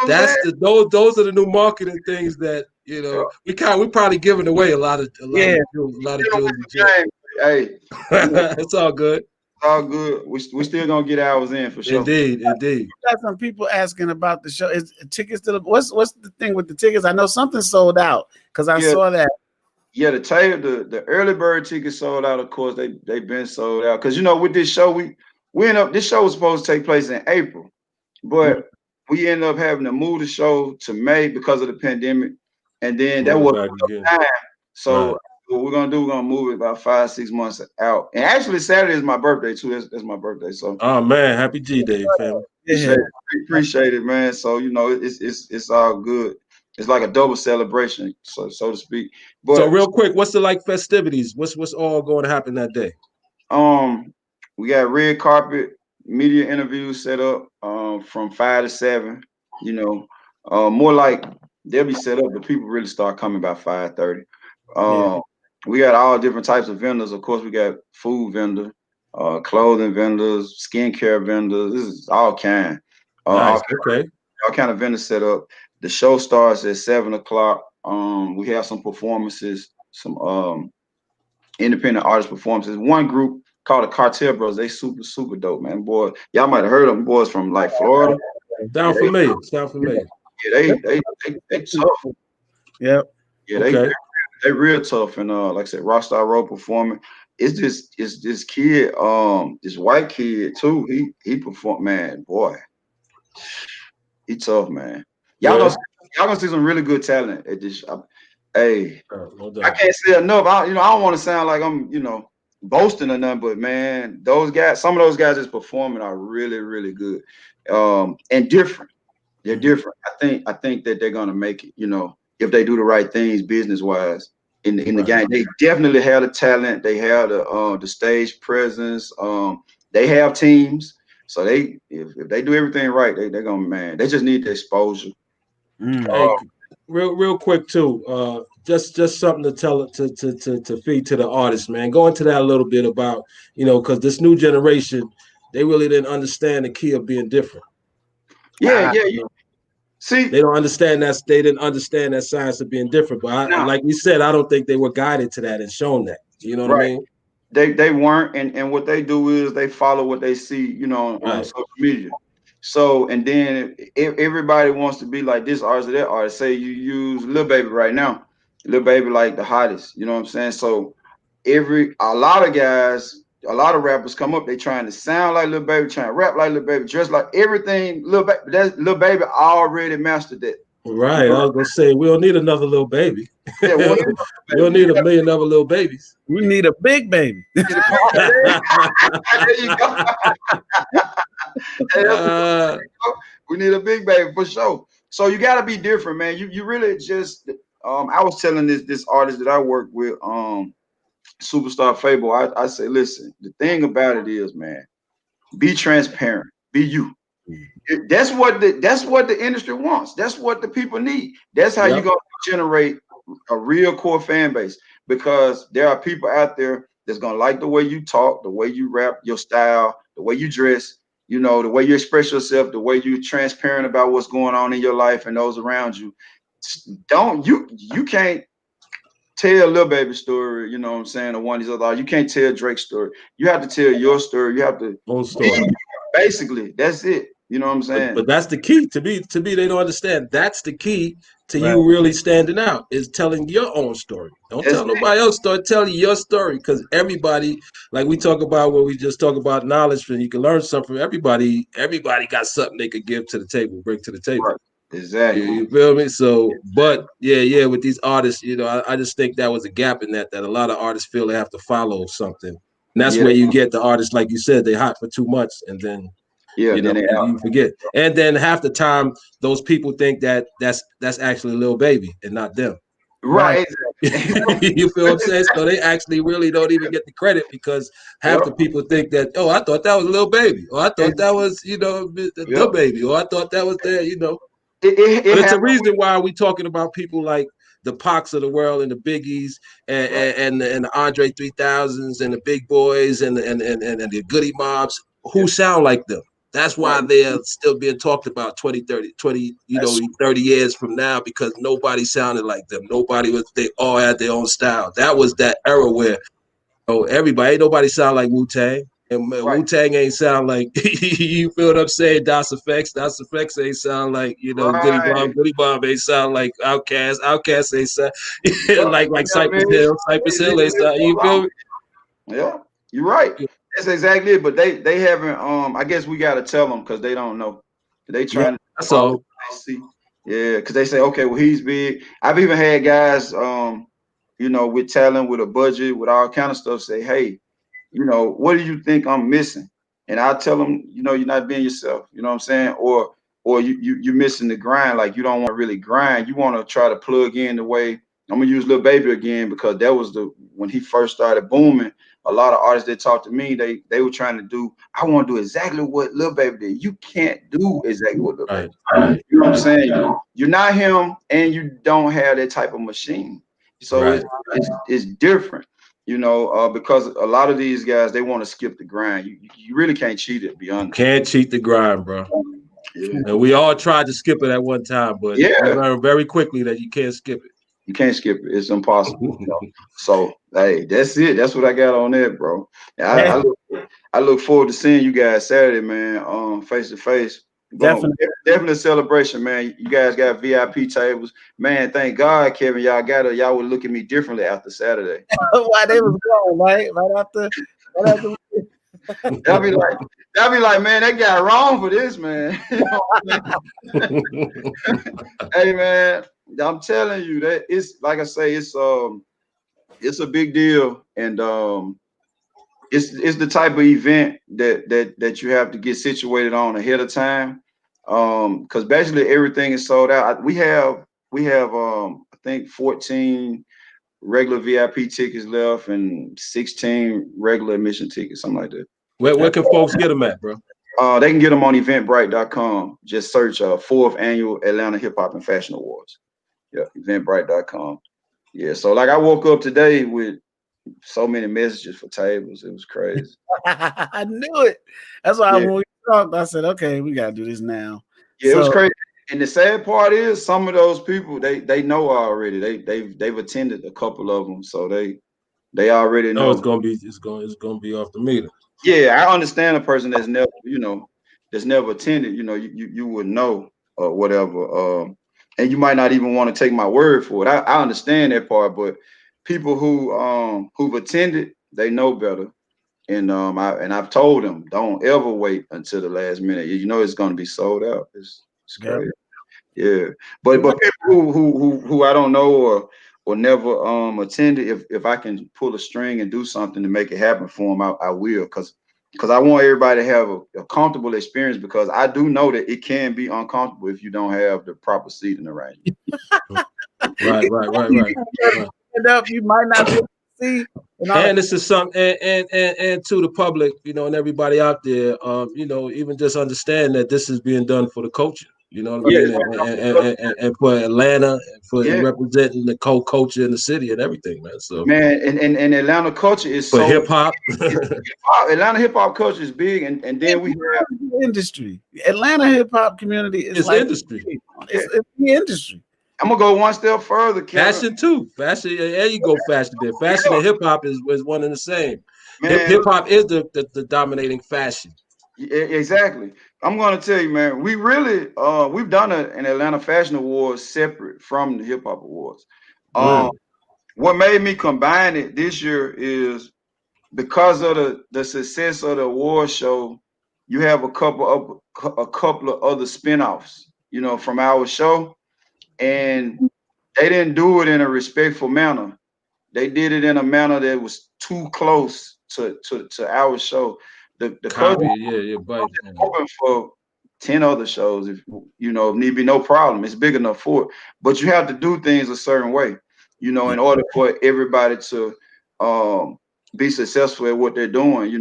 That's those are the new marketing things that we probably giving away a lot of jewels. Hey, it's all good. All good. We still gonna get hours in for sure. Indeed. You got some people asking about the show. Is tickets still? What's the thing with the tickets? I know something sold out because I saw that. Yeah, the early bird tickets sold out. Of course, they've been sold out, because with this show we end up, this show was supposed to take place in April, but we ended up having to move the show to May because of the pandemic, and then that was time. So. What we're gonna do, we're gonna move it about 5-6 months out. And actually Saturday is my birthday too. That's my birthday. So man, happy G-Day, family. Appreciate it, man. So it's all good. It's like a double celebration, so to speak. But so real quick, what's the festivities? What's all going to happen that day? We got red carpet media interviews set up from 5 to 7. More like they'll be set up, but people really start coming by 5:30. We got all different types of vendors. Of course, we got food vendor, clothing vendors, skincare vendors. This is all kind. Nice. All kind of vendors set up. The show starts at 7 o'clock. We have some performances, some independent artist performances. One group called the Cartel Bros. They super dope, man. Boy, y'all might have heard of them boys from Florida. Sound familiar. Yeah, they tough. Yep. Yeah, they real tough, and like I said, Rockstar Road performing. it's this kid, this white kid too. He performed, man, boy. He tough, man. Y'all gonna see some really good talent at this. Hey, I can't say enough. I don't want to sound like I'm, boasting or nothing, but man, those guys, some of those guys that's performing are really, really good, and different. They're different. I think that they're gonna make it. If they do the right things business wise in the game. They definitely have the talent. They have the stage presence. They have teams. So if they do everything right, they're gonna, man. They just need the exposure. Hey, real quick too. Just something to tell to feed to the artists, man. Go into that a little bit about, because this new generation, they really didn't understand the key of being different. Yeah. See, they don't understand that. They didn't understand that science of being different. But like we said, I don't think they were guided to that and shown that. You know what I mean? They weren't, and what they do is they follow what they see, on social media. So, and then everybody wants to be like this artist or that artist. Say you use Lil Baby right now, Lil Baby like the hottest. You know what I'm saying? So a lot of guys, a lot of rappers come up, they trying to sound like Lil Baby, trying to rap like Lil Baby, dress like everything Lil Baby. That's Lil Baby already mastered that. Right. I was gonna say we don't need another Lil Baby. Yeah, we don't need a million other Lil Babies. We need a big baby. There you go. We need a big baby for sure. So you got to be different, man. You really just. I was telling this artist that I work with, Superstar Fable. I say, listen. The thing about it is, man, be transparent. Be you. That's what the industry wants. That's what the people need. That's how you're gonna generate a real core fan base, because there are people out there that's gonna like the way you talk, the way you rap, your style, the way you dress, the way you express yourself, the way you're transparent about what's going on in your life and those around you. You can't tell Lil Baby story, you know what I'm saying, or one of these other. You can't tell Drake's story. You have to tell your story. You have to own story. Basically, that's it. You know what I'm saying? But that's the key. To me, they don't understand. That's the key to you really standing out, is telling your own story. Don't tell nobody else's story. Tell your story, because everybody, like we talk about when we just talk about knowledge, and you can learn something from everybody. Everybody got something they could give to the table, bring to the table. Right. Exactly. You feel me? So, but yeah, with these artists, I just think that was a gap in that a lot of artists feel they have to follow something. And that's where you get the artists, like you said, they hot for 2 months, and then you forget. And then half the time, those people think that that's actually Lil Baby and not them. Right. You feel what I'm saying? So they actually really don't even get the credit, because half the people think that, oh, I thought that was Lil Baby, or I thought that was, the Baby, or I thought that was there, But it's a reason why we talking about people like the Pacs of the world and the Biggies and the Andre 3000s and the Big Boys and the Goody Mobs who sound like them. That's why they're still being talked about 20, 30 years from now, because nobody sounded like them. They all had their own style. That was that era where nobody sound like Wu-Tang. And Wu-Tang ain't sound like, you feel what I'm saying? Das Effects ain't sound like, Goody Mob ain't sound like Outkast ain't sound like Cypress Hill ain't sound, you feel me? Yeah, you're right. That's exactly it. But they haven't. I guess we got to tell them, because they don't know. They trying to. That's all. See. Yeah, because they say, okay, well, he's big. I've even had guys, with talent, with a budget, with all kind of stuff, say, hey, what do you think I'm missing? And I tell them, you're not being yourself. You know what I'm saying? Or you're missing the grind. Like, you don't want to really grind. You want to try to plug in the way. I'm gonna use Lil Baby again, because that was when he first started booming. A lot of artists that talked to me, they were trying to do. I want to do exactly what Lil Baby did. You can't do exactly what Lil Baby did. You know what I'm saying? You're not him, and you don't have that type of machine. So it's different. Because a lot of these guys, they want to skip the grind. You really can't cheat it, beyond. Can't cheat the grind, bro. Yeah. And we all tried to skip it at one time, but you learn very quickly that you can't skip it. You can't skip it. It's impossible. So, hey, that's it. That's what I got on that, bro. I look forward to seeing you guys Saturday, man, face to face. Definitely a celebration, man. You guys got VIP tables, man. Thank God, Kevin. Y'all would look at me differently after Saturday. Why they was gone, right after. They'll be like, man, that guy wrong for this, man. Hey, man, I'm telling you that it's like I say, it's a big deal, and it's the type of event that you have to get situated on ahead of time, because basically everything is sold out. We have I think 14 regular VIP tickets left and 16 regular admission tickets, something like that. Where can folks get them at, bro? They can get them on eventbrite.com. Just search 4th Annual Atlanta Hip Hop and Fashion Awards. Yeah, eventbrite.com. Yeah, so like I woke up today with so many messages for tables. It was crazy. I knew it. That's why when we talked, I said, okay, we gotta do this now. Yeah, it was crazy. And the sad part is some of those people they know already. They've attended a couple of them, so they already know. It's gonna be off the meter. Yeah, I understand a person that's never attended. You would know or whatever. And you might not even want to take my word for it. I understand that part, but people who've attended, they know better. And I've told them, don't ever wait until the last minute. You know it's gonna be sold out. It's crazy. Yeah. But people who I don't know or never attended, if I can pull a string and do something to make it happen for them, I will, because I want everybody to have a comfortable experience, because I do know that it can be uncomfortable if you don't have the proper seating arrangement. Right. You might not be able to see. And this is something, and to the public, and everybody out there, even just understand that this is being done for the culture. You know what I mean? And for Atlanta, and for representing the culture in the city and everything, man. So man, and Atlanta culture is for hip hop. Atlanta hip hop culture is big, and then we have industry. Atlanta hip hop community is like industry. It's the industry. I'm gonna go one step further, Kevin. Fashion too. Fashion, there you go. Fashion there. Fashion and hip hop is one and the same. Hip hop is the dominating fashion. Exactly. I'm gonna tell you, man. We really we've done an Atlanta Fashion Awards separate from the Hip Hop Awards. What made me combine it this year is because of the success of the award show. You have a couple of other spinoffs, from our show, and they didn't do it in a respectful manner. They did it in a manner that was too close to our show. The copy, open for 10 other shows, if need be no problem. It's big enough for it, but you have to do things a certain way, in order for everybody to be successful at what they're doing,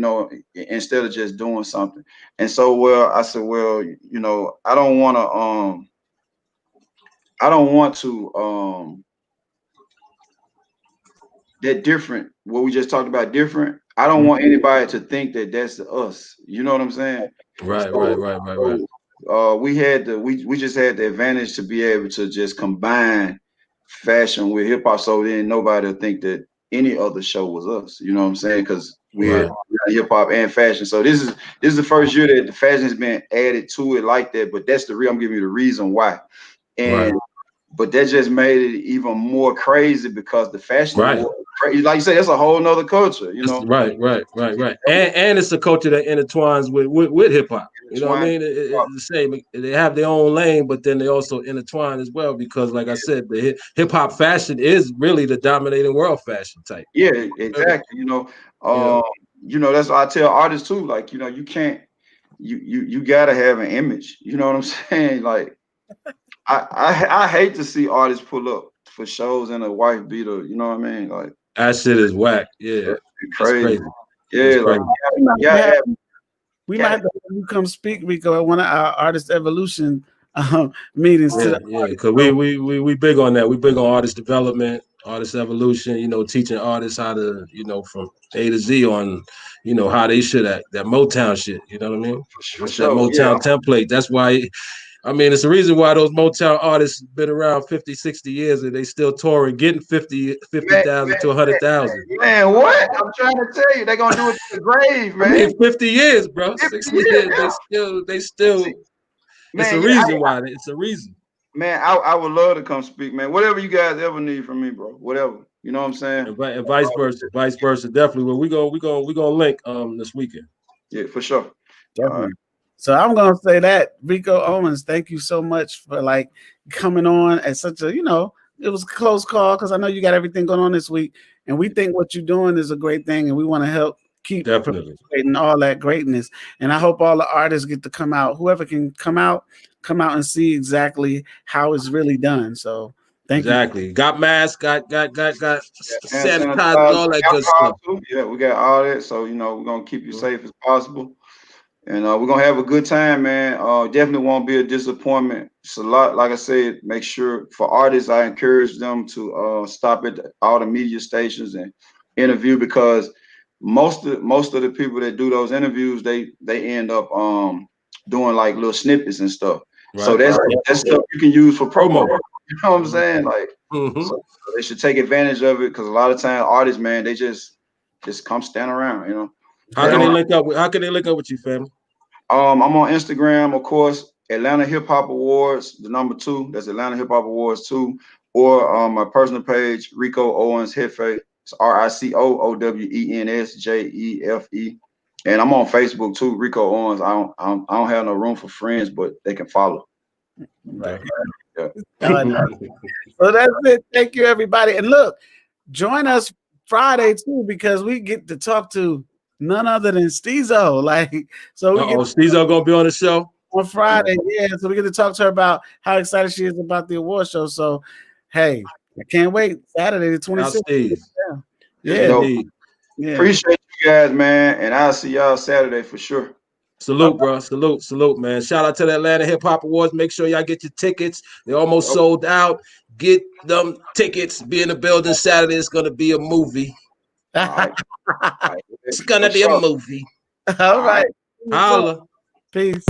instead of just doing something. And so, I said, I don't want to that different. What we just talked about different. I don't want anybody to think that that's us. You know what I'm saying? Right. We just had the advantage to be able to just combine fashion with hip hop, so then nobody will think that any other show was us. You know what I'm saying? Because we're hip hop and fashion. So this is the first year that the fashion has been added to it like that. But that's I'm giving you the reason why. And but that just made it even more crazy, because the fashion award, like you say, that's a whole nother culture, Right. And it's a culture that intertwines with hip hop. You know what I mean? It's the same. They have their own lane, but then they also intertwine as well, because, like I said, the hip hop fashion is really the dominating world fashion type. Yeah, exactly. That's what I tell artists too. Like, you can't, you gotta have an image. You know what I'm saying? Like, I hate to see artists pull up for shows in a wife beater. You know what I mean? Like, that shit is whack. Yeah, crazy. Yeah, we might have to have you come speak, Rico, at one of our Artist Evolution meetings. Because we big on that. We big on artist development, artist evolution. Teaching artists how to, from A to Z on, how they should act. That Motown shit. You know what I mean? That Motown template. That's why. It's the reason why those Motown artists been around 50, 60 years and they still touring, getting 50,000 to 100,000. Man, what? I'm trying to tell you, they're gonna do it to the grave, man. 50 years, bro. 60 years. They still Man, it's a reason why. It's a reason. Man, I would love to come speak, man. Whatever you guys ever need from me, bro. Whatever. You know what I'm saying? And vice versa. Vice versa. Definitely. Well, we gonna link this weekend. Yeah, for sure. Definitely. So I'm gonna say that Rico Owens, thank you so much for like coming on at such a, it was a close call because I know you got everything going on this week, and we think what you're doing is a great thing, and we want to help keep perpetuating all that greatness. And I hope all the artists get to come out. Whoever can come out and see exactly how it's really done. So thank you. Got masks, got sanitizer, all that good stuff. Too. Yeah, we got all that. So we're gonna keep you safe as possible. And we're gonna have a good time, man. Definitely won't be a disappointment. It's a lot, like I said, make sure for artists, I encourage them to stop at all the media stations and interview, because most of the people that do those interviews, they end up doing like little snippets and stuff. Right. So that's stuff you can use for promo. You know what I'm saying? Like, so they should take advantage of it, because a lot of times artists, man, they just come stand around, How can they link up with you, family? I'm on Instagram, of course, Atlanta Hip Hop Awards, the number 2. That's Atlanta Hip Hop Awards 2. Or my personal page, Rico Owens Jefe. It's RICOOWENSJEFE. And I'm on Facebook too, Rico Owens. I don't have no room for friends, but they can follow. Right. Yeah. So that's it. Thank you, everybody. And look, join us Friday too, because we get to talk to none other than Steezo. Steezo gonna be on the show on Friday. Yeah, so we get to talk to her about how excited she is about the award show. So, hey, I can't wait. Saturday the 26th. Yeah. Appreciate you guys, man, and I'll see y'all Saturday for sure. Salute, bro. Salute, man. Shout out to the Atlanta Hip Hop Awards. Make sure y'all get your tickets. They're almost sold out. Get them tickets. Be in the building Saturday. It's gonna be a movie. It's gonna be a movie. All right. Holla. Peace.